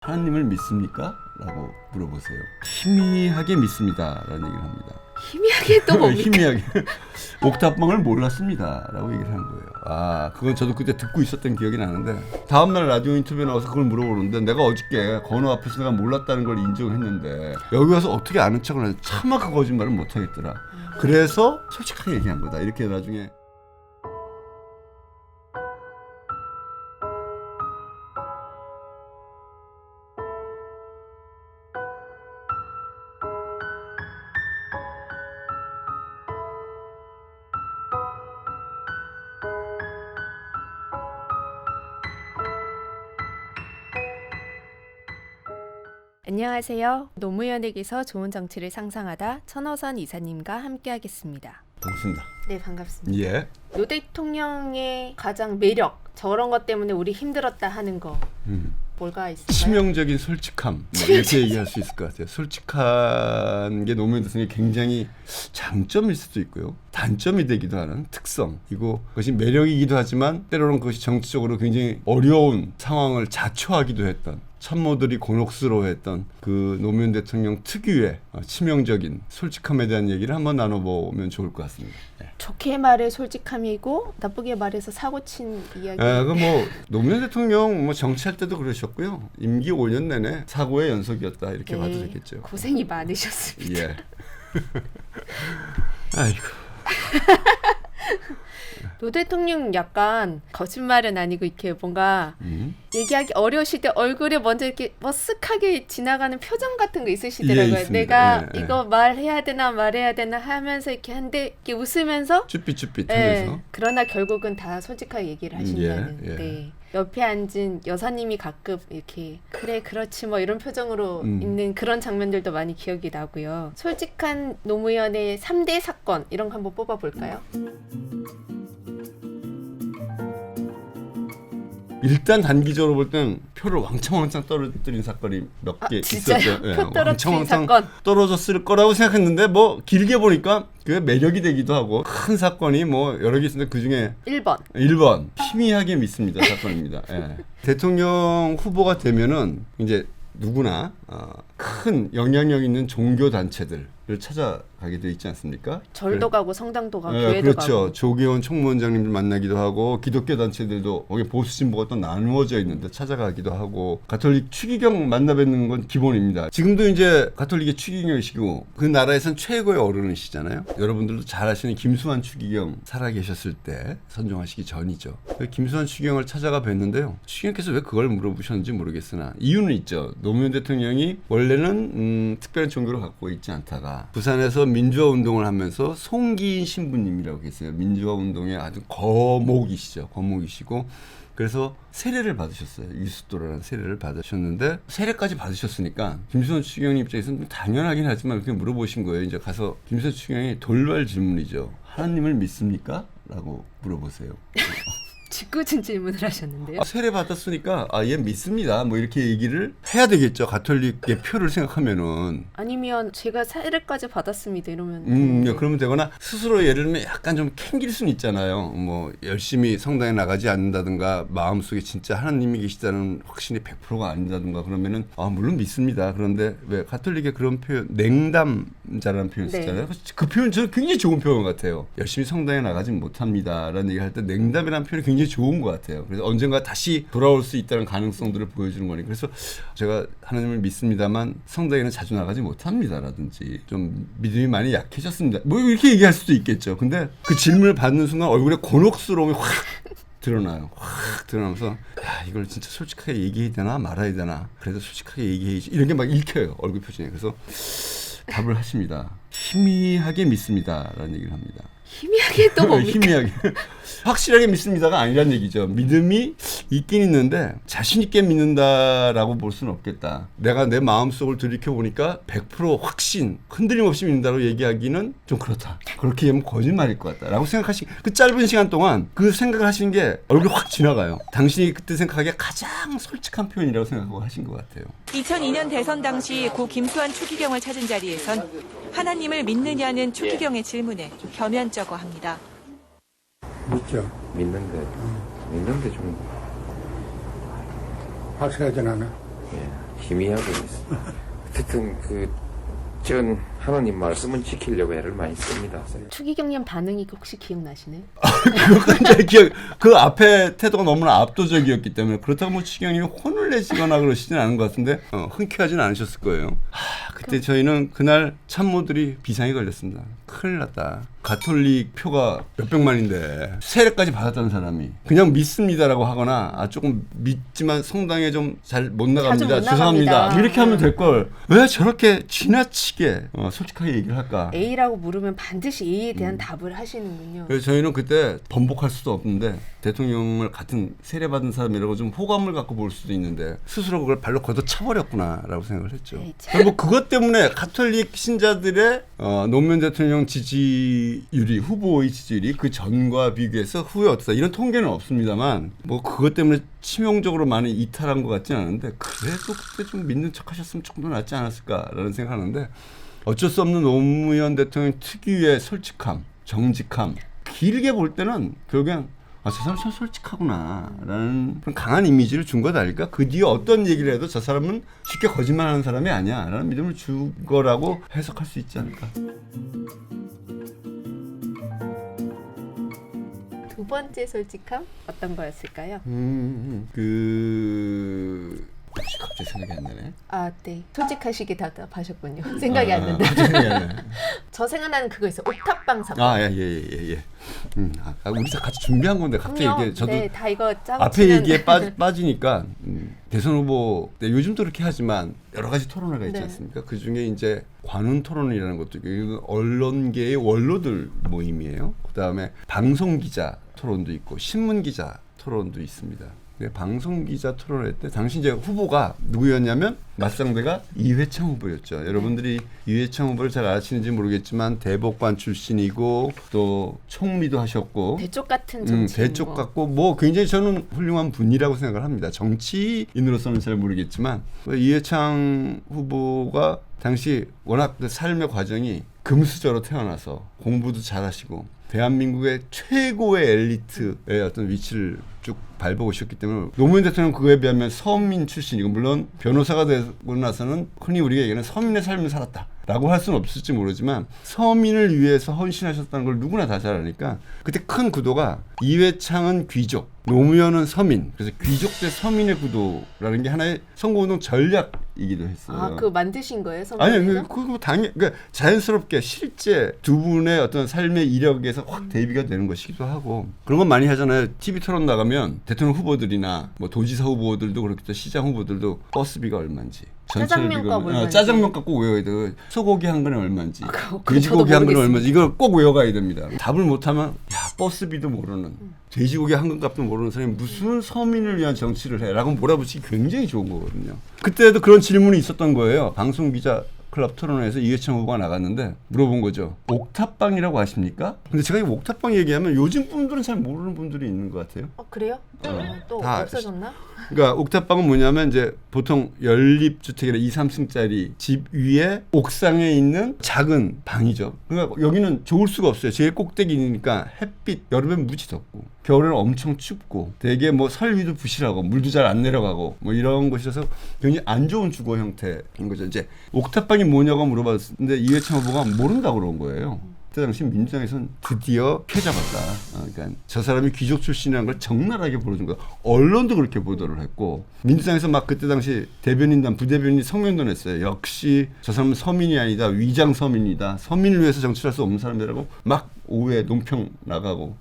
하나님을 믿습니까? 라고 물어보세요. 희미하게 믿습니다. 라는 얘기를 합니다. 희미하게 또 뭡니까? 희미하게. 옥탑방을 몰랐습니다. 라고 얘기를 하는 거예요. 아, 그건 저도 그때 듣고 있었던 기억이 나는데, 다음날 라디오 인터뷰에 나와서 그걸 물어보는데, 내가 어저께 건우 앞에서 내가 몰랐다는 걸 인정했는데, 여기 와서 어떻게 아는 척을 하지? 차마 그 거짓말을 못 하겠더라. 그래서 솔직하게 얘기한 거다. 이렇게 나중에. 안녕하세요. 노무현에게서 좋은 정치를 상상하다 천호선 이사님과 함께하겠습니다. 반갑습니다. 네, 반갑습니다. 예. 노 대통령의 가장 매력, 저런 것 때문에 우리 힘들었다 하는 거 뭘까 있을까요? 치명적인 솔직함, 이렇게 얘기할 수 있을 것 같아요. 솔직한 게 노무현 대통령의 굉장히 장점일 수도 있고요, 단점이 되기도 하는 특성이고, 그것이 매력이기도 하지만 때로는 그것이 정치적으로 굉장히 어려운 상황을 자초하기도 했던, 참모들이 곤혹스러워했던 그 노무현 대통령 특유의 치명적인 솔직함에 대한 얘기를 한번 나눠보면 좋을 것 같습니다. 네. 좋게 말해 솔직함이고 나쁘게 말해서 사고친 이야기. 뭐 노무현 대통령 뭐 정치할 때도 그러셨고요. 임기 5년 내내 사고의 연속이었다, 이렇게 봐도 되겠죠. 고생이 많으셨습니다. 예. 아이고. 노 대통령 약간 거짓말은 아니고 이렇게 뭔가 얘기하기 어려우실 때 얼굴에 먼저 이렇게 머쓱하게 지나가는 표정 같은 거 있으시더라고요. 있습니다. 내가 예, 예. 이거 말해야 되나 말해야 되나 하면서 이렇게 한데 이렇게 웃으면서 쭈삣쭈삣 예, 하면서. 그러나 결국은 다 솔직하게 얘기를 하신다는. 예. 네. 옆에 앉은 여사님이 가끔 이렇게 그래 그렇지 뭐 이런 표정으로 있는 그런 장면들도 많이 기억이 나고요. 솔직한 노무현의 3대 사건 이런 거 한번 뽑아볼까요? 일단 단기적으로 볼 땐 표를 왕창 떨어뜨린 사건이 몇 개 진짜요? 있었죠. 표 떨어뜨린 사건. 떨어졌을 거라고 생각했는데, 뭐 길게 보니까 그게 매력이 되기도 하고, 큰 사건이 뭐 여러 개 있었는데 그 중에 1번 희미하게 믿습니다 사건입니다. 예. 대통령 후보가 되면은 이제 누구나 큰 영향력 있는 종교 단체들을 찾아가게 돼 있지 않습니까? 절도 가고 성당도 가고 예, 교회도 그렇죠. 가고. 조계원 총무원장님들 만나기도 하고, 기독교 단체들도 거기 보수 진보가 또 나누어져 있는데 찾아가기도 하고, 가톨릭 추기경 만나 뵙는 건 기본입니다. 지금도 이제 가톨릭의 추기경이시고 그 나라에선 최고의 어른이시잖아요. 여러분들도 잘 아시는 김수환 추기경 살아계셨을 때, 선종하시기 전이죠. 그 김수환 추기경을 찾아가 뵀는데요. 추기경께서 왜 그걸 물어보셨는지 모르겠으나 이유는 있죠. 노무현 대통령이 원래는 특별한 종교를 갖고 있지 않다가 부산에서 민주화 운동을 하면서 송기인 신부님이라고 계세요. 민주화 운동의 아주 거목이시고, 그래서 세례를 받으셨어요. 유수도라는 세례를 받으셨는데, 세례까지 받으셨으니까 김수환 추기경님 입장에서는 당연하긴 하지만 이렇게 물어보신 거예요. 이제 가서 김수환 추기경이 돌발 질문이죠. 하나님을 믿습니까? 라고 물어보세요. 짓궂은 질문을 하셨는데요. 세례 받았으니까 얘 믿습니다, 뭐 이렇게 얘기를 해야 되겠죠. 가톨릭의 표를 생각하면은. 아니면 제가 세례까지 받았습니다 이러면 그러면 되거나, 스스로 예를 들면 약간 좀 캥길 수는 있잖아요. 뭐 열심히 성당에 나가지 않는다든가, 마음속에 진짜 하나님이 계시다는 확신이 100%가 아니다든가 그러면은 물론 믿습니다. 그런데 왜 가톨릭의 그런 표현, 냉담자라는 표현 쓰잖아요. 네. 그 표현 저는 굉장히 좋은 표현 같아요. 열심히 성당에 나가진 못합니다라는 얘기할 때 냉담이라는 표현이 굉장히 좋은 것 같아요. 그래서 언젠가 다시 돌아올 수 있다는 가능성들을 보여주는 거니까. 그래서 제가 하나님을 믿습니다만 성당에는 자주 나가지 못합니다라든지, 좀 믿음이 많이 약해졌습니다, 뭐 이렇게 얘기할 수도 있겠죠. 근데 그 질문을 받는 순간 얼굴에 곤혹스러움이 확 드러나요. 확 드러나면서 이걸 진짜 솔직하게 얘기해야 되나 말아야 되나, 그래도 솔직하게 얘기해야지, 이런 게 막 읽혀요, 얼굴 표정에. 그래서 답을 하십니다. 희미하게 믿습니다라는 얘기를 합니다. 희미하게 또 뭡니까? 희미하게. 확실하게 믿습니다가 아니란 얘기죠. 믿음이 있긴 있는데 자신 있게 믿는다라고 볼 수는 없겠다. 내가 내 마음속을 들이켜보니까 100% 확신, 흔들림 없이 믿는다고 얘기하기는 좀 그렇다. 그렇게 하면 거짓말일 것 같다라고 생각하시, 그 짧은 시간 동안 그 생각을 하신 게 얼굴에 확 지나가요. 당신이 그때 생각하기에 가장 솔직한 표현이라고 생각하고 하신 것 같아요. 2002년 대선 당시 고 김수환 추기경을 찾은 자리에선 하나님을 믿느냐는 추기경의 질문에 겸연쩍어 합니다. 믿죠. 믿는데 좀 확실하진 않아. 예, 희미하게 있습니다. 어쨌든 전 하나님 말씀은 지키려고 애를 많이 씁니다. 추기경님 반응이 혹시 기억나시나요? 그건 제 그 앞에 태도가 너무나 압도적이었기 때문에 그렇다고 뭐 추기경님이 혼을 내시거나 그러시진 않은 것 같은데 흔쾌하진 않으셨을 거예요. 그때 저희는 그날 참모들이 비상이 걸렸습니다. 큰일 났다. 가톨릭 표가 몇백만인데 세례까지 받았다는 사람이 그냥 믿습니다라고 하거나 조금 믿지만 성당에 좀 잘 못 나갑니다. 못 죄송합니다. 나갑니다. 이렇게 하면 될 걸. 왜 저렇게 지나치게 솔직하게 얘기를 할까? A라고 물으면 반드시 A에 대한 답을 하시는군요. 그래서 저희는 그때 번복할 수도 없는데 대통령을 같은 세례받은 사람이라고 좀 호감을 갖고 볼 수도 있는데 스스로 그걸 발로 걷어차버렸구나라고 생각을 했죠. 네, 그리고 그것 때문에 가톨릭 신자들의 노무현 대통령 지지율이 후보의 지지율이 그 전과 비교해서 후에 어떻다 이런 통계는 없습니다만 뭐 그것 때문에 치명적으로 많이 이탈한 것 같지는 않은데 그래도 그때 좀 믿는 척하셨으면 조금 더 낫지 않았을까라는 생각하는데 어쩔 수 없는 노무현 대통령 특유의 솔직함, 정직함 길게 볼 때는 결국엔 저 사람 참 솔직하구나라는 그런 강한 이미지를 준 것 아닐까? 그 뒤에 어떤 얘기를 해도 저 사람은 쉽게 거짓말하는 사람이 아니야라는 믿음을 준 거라고 해석할 수 있지 않을까? 두 번째 솔직함 어떤 거였을까요? 갑자기 생각이 안 나네. 네. 솔직하시게 답답하셨군요. 생각이 안 난다. 갑자기 생각이 안 나네. 저 생각나는 그거 있어요. 옥탑방 사건. 예. 우리 다 같이 준비한 건데 갑자기 이게 저도 네, 다 이거 짜고 앞에 치면- 얘기에 빠지니까 대선 후보 요즘도 그렇게 하지만 여러 가지 토론회가 있지 네. 않습니까? 그 중에 이제 관훈 토론이라는 것도 있고 언론계의 원로들 모임이에요. 그 다음에 방송 기자 토론도 있고 신문 기자 토론도 있습니다. 방송 기자 토론회 때 당시 이제 후보가 누구였냐면 맞상대가 이회창 후보였죠. 여러분들이 이회창 후보를 잘 아시는지 모르겠지만 대법관 출신이고 또 총리도 하셨고 대쪽 같은 정치. 대쪽 같고 뭐 굉장히 저는 훌륭한 분이라고 생각을 합니다. 정치인으로서는 잘 모르겠지만 이회창 후보가 당시 워낙 그 삶의 과정이 금수저로 태어나서 공부도 잘하시고 대한민국의 최고의 엘리트의 어떤 위치를 쭉 밟아오셨기 때문에 노무현 대통령은 그거에 비하면 서민 출신이고 물론 변호사가 되고 나서는 흔히 우리가 얘기하는 서민의 삶을 살았다라고 할 수는 없을지 모르지만 서민을 위해서 헌신하셨다는 걸 누구나 다 잘 아니까 그때 큰 구도가 이회창은 귀족, 노무현은 서민. 그래서 귀족 대 서민의 구도라는 게 하나의 선거운동 전략이기도 했어요. 그거 만드신 거예요, 아니, 선배님께서? 그거 당연, 그러니까 자연스럽게 실제 두 분의 어떤 삶의 이력에서 확 대비가 되는 것이기도 하고 그런 건 많이 하잖아요. TV 토론 나가면 대통령 후보들이나 뭐 도지사 후보들도 그렇겠죠. 시장 후보들도 버스비가 얼마인지. 짜장면값 얼마인지. 짜장면값 꼭 외워야 돼. 소고기 한 근에 얼마인지. 그거 돼지고기 저도 한 근에 모르겠습니다. 얼마인지. 이걸 꼭 외워가야 됩니다. 답을 못하면 버스비도 모르는 돼지고기 한 근값도 모르는 사람이 무슨 서민을 위한 정치를 해라고 몰아붙이기 굉장히 좋은 거거든요. 그때도 그런 질문이 있었던 거예요. 방송기자 클럽 토론회에서 이회창 후보가 나갔는데 물어본 거죠. 옥탑방이라고 아십니까? 근데 제가 이 옥탑방 얘기하면 요즘 분들은 잘 모르는 분들이 있는 것 같아요. 그래요? 또 다 없어졌나? 그러니까 옥탑방은 뭐냐면 이제 보통 연립주택이나 2, 3층짜리 집 위에 옥상에 있는 작은 방이죠. 그러니까 여기는 좋을 수가 없어요. 제일 꼭대기니까 햇빛 여름엔 무지 덥고 겨울에는 엄청 춥고 되게 뭐 설비도 부실하고 물도 잘 안 내려가고 뭐 이런 곳이라서 굉장히 안 좋은 주거 형태인 거죠. 이제 옥탑방이 뭐냐고 물어봤는데 이회창 후보가 모른다고 그런 거예요. 그때 당시 민주당에서는 드디어 캐잡았다. 그러니까 저 사람이 귀족 출신이라는 걸 적나라하게 보여준 거야. 언론도 그렇게 보도를 했고 민주당에서 막 그때 당시 대변인단 부대변인이 성명도 냈어요. 역시 저 사람은 서민이 아니다. 위장 서민이다. 서민을 위해서 정치할 수 없는 사람이라고 막 오후에 논평 나가고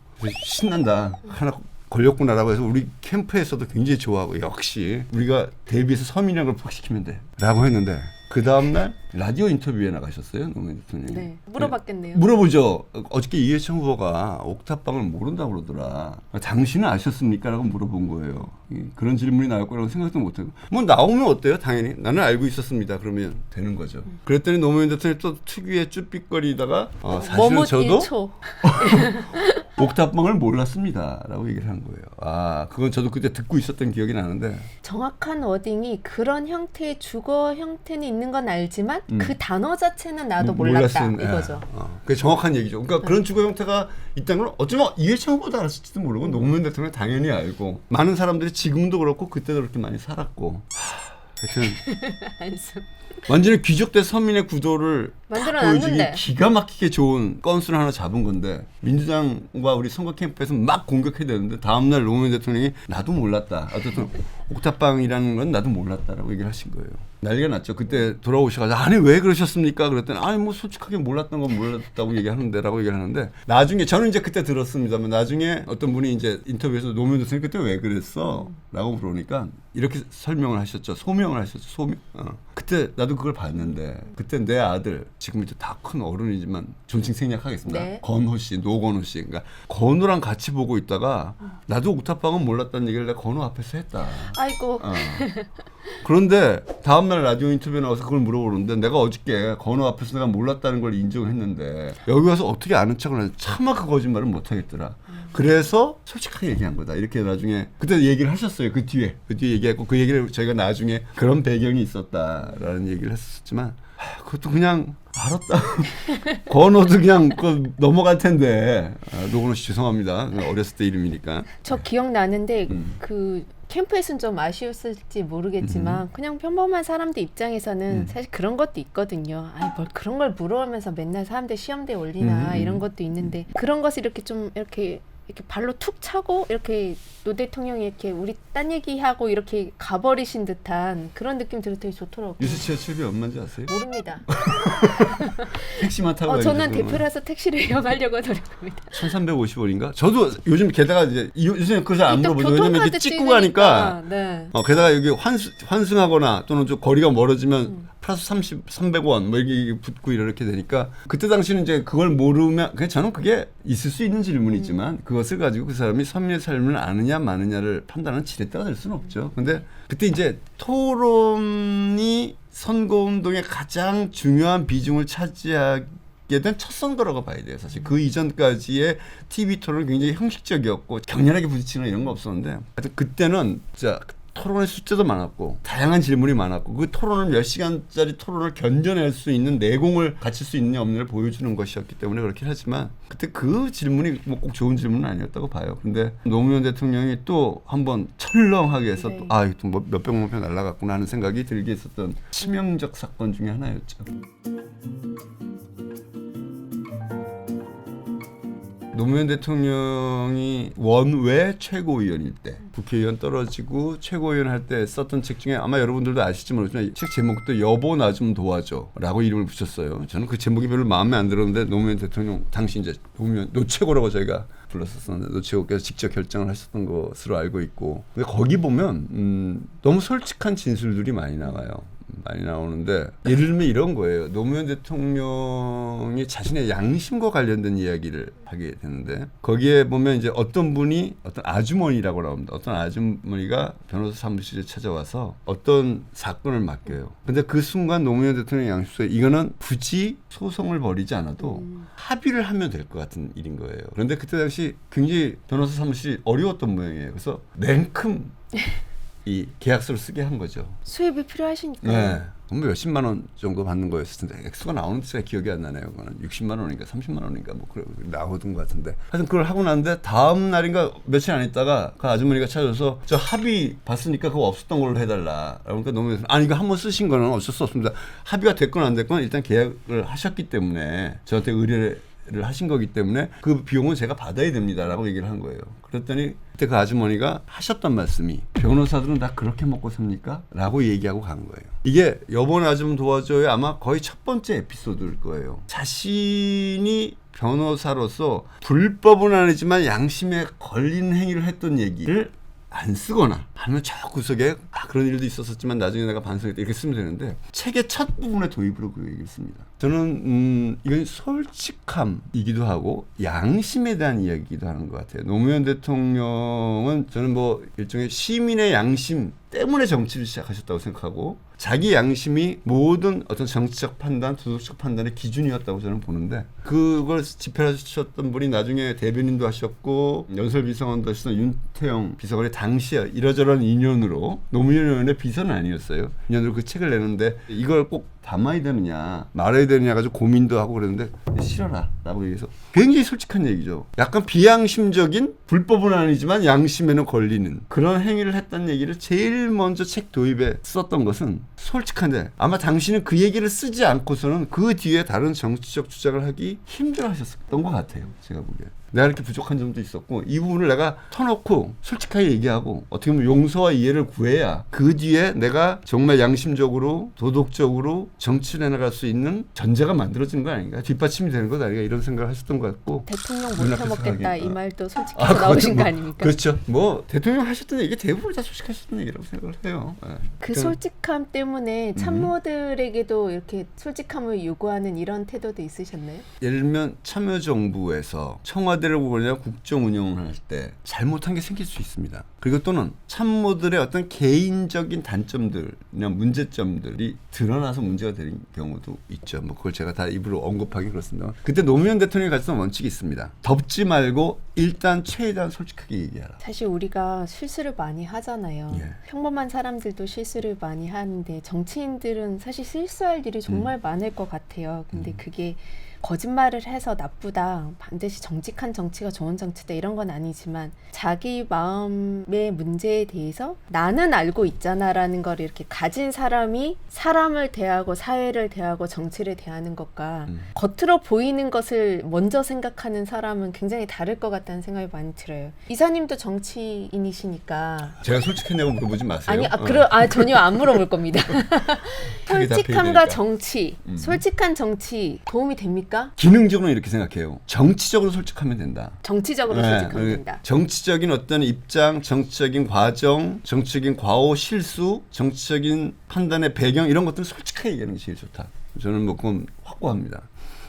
신난다. 하나 걸렸구나라고 해서 우리 캠프에서도 굉장히 좋아하고 역시 우리가 대비해서 서민이라는 걸 폭시키면 돼 라고 했는데 그 다음날 라디오 인터뷰에 나가셨어요. 노무현 대통령이. 네. 물어봤겠네요. 물어보죠. 어저께 이회창 후보가 옥탑방을 모른다고 그러더라. 당신은 아셨습니까? 라고 물어본 거예요. 그런 질문이 나올 거라고 생각도 못하고. 뭐 나오면 어때요? 당연히. 나는 알고 있었습니다. 그러면 되는 거죠. 그랬더니 노무현 대통령이 또 특유의 쭈삣거리다가 사실은 머뭇 저도 1초. 옥탑방을 몰랐습니다. 라고 얘기를 한 거예요. 그건 저도 그때 듣고 있었던 기억이 나는데. 정확한 워딩이 그런 형태의 주거 형태는 있는 건 알지만 그 단어 자체는 나도 몰랐다 이거죠. 그게 정확한 얘기죠. 그러니까 그런 주거 형태가 있다는 걸 어쩌면 이회창 후보도 알았을지도 모르고 노무현 대통령 당연히 알고 많은 사람들이 지금도 그렇고 그때도 그렇게 많이 살았고 하여튼 한숨. 완전히 귀족대 서민의 구도를 만들어놨는데. 보여주기 기가 막히게 좋은 건수를 하나 잡은 건데 민주당과 우리 선거 캠프에서 막 공격해야 되는데 다음날 노무현 대통령이 나도 몰랐다. 어쨌든 옥탑방이라는 건 나도 몰랐다라고 얘기를 하신 거예요. 난리가 났죠. 그때 돌아오셔가지고 아니 왜 그러셨습니까? 그랬더니 아니 뭐 솔직하게 몰랐던 건 몰랐다고 얘기하는데라고 얘기를 하는데 나중에 저는 이제 그때 들었습니다만 나중에 어떤 분이 이제 인터뷰에서 노무현 대통령이 그때 왜 그랬어? 라고 물으니까 이렇게 설명을 하셨죠. 소명을 하셨죠. 소명. 그때 나도 그걸 봤는데 그때 내 아들 지금 이제 다 큰 어른이지만 존칭 생략하겠습니다. 네. 건호 씨, 노건호 씨. 그러니까 건호랑 같이 보고 있다가 나도 옥탑방은 몰랐다는 얘기를 내가 건호 앞에서 했다. 아이고. 그런데 다음날 라디오 인터뷰에 나와서 그걸 물어보는데 내가 어저께 건호 앞에서 내가 몰랐다는 걸 인정했는데 여기 와서 어떻게 아는 척을 하냐. 차마 그 거짓말을 못하겠더라. 그래서 솔직하게 얘기한 거다. 이렇게 나중에 그때 얘기를 하셨어요. 그 뒤에 얘기했고 그 얘기를 저희가 나중에 그런 배경이 있었다라는 얘기를 했었지만 그것도 그냥 알았다. 건호도 그냥 넘어갈 텐데. 노건호 씨 죄송합니다. 어렸을 때 이름이니까. 저 기억나는데 그 캠프에서는 좀 아쉬웠을지 모르겠지만 그냥 평범한 사람들 입장에서는 사실 그런 것도 있거든요. 아니 뭘 그런 걸 물어오면서 맨날 사람들 시험대에 올리나 이런 것도 있는데 그런 것을 이렇게 좀 이렇게 발로 툭 차고 이렇게 노 대통령이 이렇게 우리 딴 얘기하고 이렇게 가버리신 듯한 그런 느낌 들어 되게 좋더라고요. 유수치아 출비 얼마인지 아세요? 모릅니다. 택시만 타고 저는 다니죠, 대표라서 택시를 이용하려고 노력합니다. 1,350원인가? 저도 요즘 게다가 이제 요즘에 그거 잘 안 또 물어보죠. 왜냐면 이렇게 교통카드 찍고 가니까 네. 게다가 여기 환승하거나 또는 좀 거리가 멀어지면 플러스 300원 뭐 이게 붙고 이렇게 되니까 그때 당시는 이제 그걸 모르면 그냥 저는 그게 있을 수 있는 질문이지만 그것을 가지고 그 사람이 서민의 삶을 아느냐 마느냐를 판단하는 지렛대가 될 수는 없죠. 근데 그때 이제 토론이 선거운동의 가장 중요한 비중을 차지하게 된 첫 선거라고 봐야 돼요. 사실 그 이전까지의 TV 토론은 굉장히 형식적이었고 격렬하게 부딪히는 이런 거 없었는데 하여튼 그때는 진짜 토론의 숫자도 많았고 다양한 질문이 많았고 그 토론을 몇 시간짜리 토론을 견뎌낼 수 있는 내공을 갖출 수 있느냐 없느냐를 보여주는 것이었기 때문에 그렇긴 하지만 그때 그 질문이 뭐 꼭 좋은 질문은 아니었다고 봐요. 근데 노무현 대통령이 또 한번 철렁하게 해서 네. 또 뭐 몇백만 표 날라갔구나 하는 생각이 들게 했었던 치명적 사건 중에 하나였죠. 노무현 대통령이 원외 최고위원일 때 국회의원 떨어지고 최고위원 할 때 썼던 책 중에 아마 여러분들도 아실지 모르지만 책 제목도 여보 나 좀 도와줘 라고 이름을 붙였어요. 저는 그 제목이 별로 마음에 안 들었는데 노무현 대통령 당시 이제 노무현 노최고라고 저희가 불렀었는데 노최고께서 직접 결정을 하셨던 것으로 알고 있고 근데 거기 보면 너무 솔직한 진술들이 많이 나와요. 많이 나오는데 예를 들면 이런 거예요. 노무현 대통령이 자신의 양심과 관련된 이야기를 하게 되는데 거기에 보면 이제 어떤 분이 어떤 아주머니라고 나옵니다. 어떤 아주머니가 변호사 사무실에 찾아와서 어떤 사건을 맡겨요. 근데 그 순간 노무현 대통령 양심속에 이거는 굳이 소송을 벌이지 않아도 합의를 하면 될 것 같은 일인 거예요. 그런데 그때 당시 굉장히 변호사 사무실이 어려웠던 모양이에요. 그래서 냉큼 이 계약서를 쓰게 한 거죠. 수입이 필요하시니까. 네. 몇십만 원 정도 받는 거였을 텐데 액수가 나오는 데가 기억이 안 나네요. 그거는 60만 원인가 30만 원인가 뭐 그래 나오던 것 같은데. 하여튼 그걸 하고 났는데 다음 날인가 며칠 안 있다가 그 아주머니가 찾아서 저 합의 봤으니까 그거 없었던 걸로 해달라. 그러니까 너무 아니 이거 한번 쓰신 거는 어쩔 수 없습니다. 합의가 됐건 안 됐건 일단 계약을 하셨기 때문에 저한테 의뢰를 하신 거기 때문에 그 비용은 제가 받아야 됩니다라고 얘기를 한 거예요. 그랬더니 그때 그 아주머니가 하셨던 말씀이 변호사들은 다 그렇게 먹고 삽니까? 라고 얘기하고 간 거예요. 이게 여보 나 좀 도와줘요 아마 거의 첫 번째 에피소드일 거예요. 자신이 변호사로서 불법은 아니지만 양심에 걸린 행위를 했던 얘기를 안 쓰거나 하면 저 구석에 그런 일도 있었지만 나중에 내가 반성했다 이렇게 쓰면 되는데 책의 첫 부분에 도입으로 그 얘기를 씁니다. 저는 이건 솔직함이기도 하고 양심에 대한 이야기이기도 하는 것 같아요. 노무현 대통령은 저는 뭐 일종의 시민의 양심 때문에 정치를 시작하셨다고 생각하고 자기 양심이 모든 어떤 정치적 판단, 도덕적 판단의 기준이었다고 저는 보는데 그걸 집필하셨던 분이 나중에 대변인도 하셨고 연설비서관도 하셨던 윤태영 비서관이 당시에 이러저러한 인연으로 노무현 의원의 비서는 아니었어요. 인연으로 그 책을 내는데 이걸 꼭 담아야 되느냐 말아야 되느냐 가지고 고민도 하고 그랬는데 싫어라 라고 얘기해서 굉장히 솔직한 얘기죠. 약간 비양심적인 불법은 아니지만 양심에는 걸리는 그런 행위를 했다는 얘기를 제일 먼저 책 도입에 썼던 것은 솔직한데 아마 당신은 그 얘기를 쓰지 않고서는 그 뒤에 다른 정치적 주장을 하기 힘들어 하셨던 것 같아요. 제가 보기에. 내가 이렇게 부족한 점도 있었고 이 부분을 내가 터놓고 솔직하게 얘기하고 어떻게 보면 용서와 이해를 구해야 그 뒤에 내가 정말 양심적으로 도덕적으로 정치를 해나갈 수 있는 전제가 만들어지는 거 아닌가, 뒷받침이 되는 것 아닌가 이런 생각을 하셨던 것 같고 대통령 못 눈앞에서 해먹겠다 하긴. 이 말도 솔직해서 나오신 거 아닙니까? 그렇죠. 뭐 대통령 하셨던 얘기 대부분 다 솔직하셨던 얘기라고 생각을 해요. 네. 그 솔직함 때문에 참모들에게도 이렇게 솔직함을 요구하는 이런 태도도 있으셨나요? 예를 들면 참여정부에서 청와대를 보거나 국정 운영을 할 때 잘못한 게 생길 수 있습니다. 그리고 또는 참모들의 어떤 개인적인 단점들이나 문제점들이 드러나서 문제가 되는 경우도 있죠. 뭐 그걸 제가 다 입으로 언급하기 그렇습니다. 그때 노무현 대통령이 가졌던 원칙이 있습니다. 덮지 말고 일단 최대한 솔직하게 얘기하라. 사실 우리가 실수를 많이 하잖아요. 예. 평범한 사람들도 실수를 많이 하는데 정치인들은 사실 실수할 일이 정말 많을 것 같아요. 근데 그게 거짓말을 해서 나쁘다, 반드시 정직한 정치가 좋은 정치다 이런 건 아니지만 자기 마음의 문제에 대해서 나는 알고 있잖아 라는 걸 이렇게 가진 사람이 사람을 대하고 사회를 대하고 정치를 대하는 것과 겉으로 보이는 것을 먼저 생각하는 사람은 굉장히 다를 것 같다는 생각이 많이 들어요. 이사님도 정치인이시니까 제가 솔직했냐고 물어보지 마세요. 아니, 전혀 안 물어볼 겁니다. 답해야 솔직함과 되니까. 정치, 솔직한 정치 도움이 됩니까? 기능적으로는 이렇게 생각해요. 정치적으로 솔직하면 된다. 정치적으로 네, 솔직하면 된다. 정치적인 어떤 입장, 정치적인 과정, 정치적인 과오, 실수, 정치적인 판단의 배경 이런 것들은 솔직하게 얘기하는 게 제일 좋다. 저는 뭐 그건 확고합니다.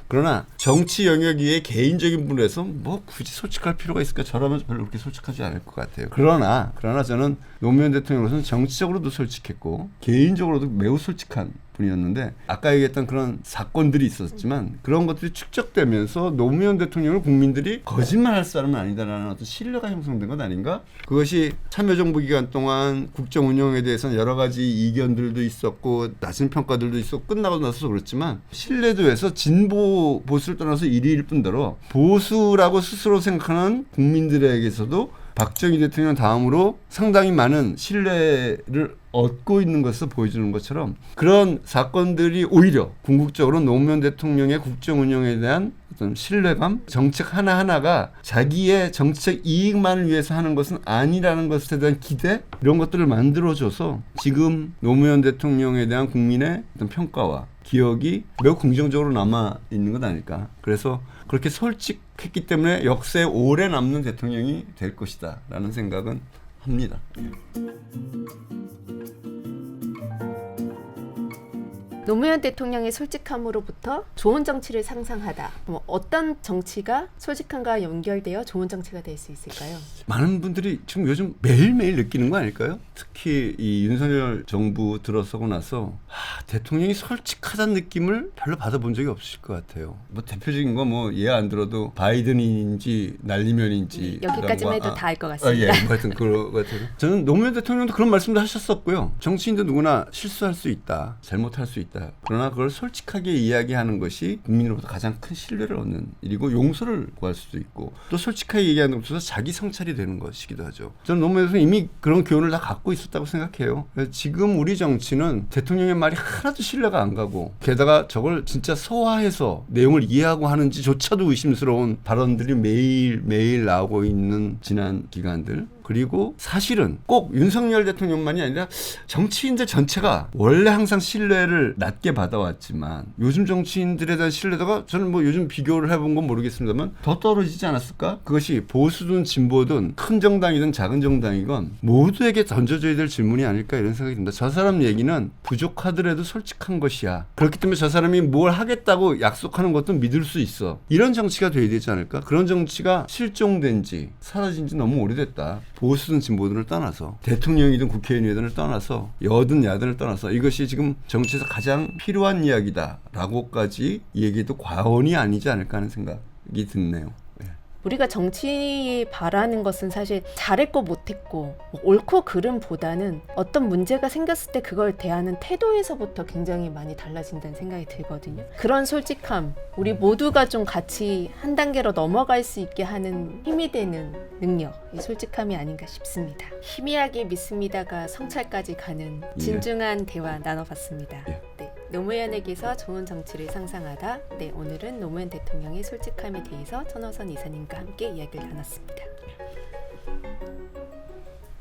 그러나 정치 영역 위에 개인적인 분에서 뭐 굳이 솔직할 필요가 있을까? 저라면 별로 그렇게 솔직하지 않을 것 같아요. 그러나 저는 노무현 대통령으로서는 정치적으로도 솔직했고 개인적으로도 매우 솔직한 분이었는데 아까 얘기했던 그런 사건들이 있었지만 그런 것들이 축적되면서 노무현 대통령을 국민들이 거짓말할 사람은 아니다라는 어떤 신뢰가 형성된 것 아닌가? 그것이 참여정부 기간 동안 국정 운영에 대해서는 여러 가지 이견들도 있었고 낮은 평가들도 있었고 끝나고 나서 그렇지만 신뢰도에서 진보 보수를 떠나서 1위일 뿐더러 보수라고 스스로 생각하는 국민들에게서도 박정희 대통령 다음으로 상당히 많은 신뢰를 얻고 있는 것을 보여주는 것처럼 그런 사건들이 오히려 궁극적으로 노무현 대통령의 국정 운영에 대한 어떤 신뢰감, 정책 하나하나가 자기의 정책 이익만을 위해서 하는 것은 아니라는 것에 대한 기대 이런 것들을 만들어줘서 지금 노무현 대통령에 대한 국민의 어떤 평가와 기억이 매우 긍정적으로 남아 있는 것 아닐까. 그래서 그렇게 솔직했기 때문에 역사에 오래 남는 대통령이 될 것이다 라는 생각은 합니다. 노무현 대통령의 솔직함으로부터 좋은 정치를 상상하다. 어떤 정치가 솔직함과 연결되어 좋은 정치가 될 수 있을까요? 많은 분들이 지금 요즘 매일매일 느끼는 거 아닐까요? 특히 이 윤석열 정부 들어서고 나서 대통령이 솔직하다는 느낌을 별로 받아본 적이 없으실 것 같아요. 뭐 대표적인 거 뭐 이해 안 들어도 바이든인지 날리면인지 여기까지만 해도 다 알 것 같습니다. 예, 뭐 하여튼 그런 것 같아요. 저는 노무현 대통령도 그런 말씀도 하셨었고요. 정치인도 누구나 실수할 수 있다, 잘못할 수 있다. 그러나 그걸 솔직하게 이야기하는 것이 국민으로부터 가장 큰 신뢰를 얻는 일이고 용서를 구할 수도 있고 또 솔직하게 얘기하는 것으로 자기 성찰이 되는 것이기도 하죠. 저는 노무현 대통령이 이미 그런 교훈을 다 갖고 있었다고 생각해요. 지금 우리 정치는 대통령의 말이 하나도 신뢰가 안 가고 게다가 저걸 진짜 소화해서 내용을 이해하고 하는지조차도 의심스러운 발언들이 매일매일 나오고 있는 지난 기간들. 그리고 사실은 꼭 윤석열 대통령만이 아니라 정치인들 전체가 원래 항상 신뢰를 낮게 받아왔지만 요즘 정치인들에 대한 신뢰도가 저는 뭐 요즘 비교를 해본 건 모르겠습니다만 더 떨어지지 않았을까? 그것이 보수든 진보든 큰 정당이든 작은 정당이건 모두에게 던져줘야 될 질문이 아닐까 이런 생각이 듭니다. 저 사람 얘기는 부족하더라도 솔직한 것이야. 그렇기 때문에 저 사람이 뭘 하겠다고 약속하는 것도 믿을 수 있어. 이런 정치가 돼야 되지 않을까? 그런 정치가 실종된 지 사라진 지 너무 오래됐다. 보수든 진보든을 떠나서 대통령이든 국회의원이든을 떠나서 여든 야든을 떠나서 이것이 지금 정치에서 가장 필요한 이야기다라고까지 얘기해도 과언이 아니지 않을까 하는 생각이 드네요. 네. 우리가 정치 바라는 것은 사실 잘했고 못했고 뭐 옳고 그름보다는 어떤 문제가 생겼을 때 그걸 대하는 태도에서부터 굉장히 많이 달라진다는 생각이 들거든요. 그런 솔직함, 우리 모두가 좀 같이 한 단계로 넘어갈 수 있게 하는 힘이 되는 능력, 이 솔직함이 아닌가 싶습니다. 희미하게 믿습니다가 성찰까지 가는 진중한 대화 나눠봤습니다. 예. 네, 노무현에게서 좋은 정치를 상상하다. 네, 오늘은 노무현 대통령의 솔직함에 대해서 천호선 이사님과 함께 이야기를 나눴습니다.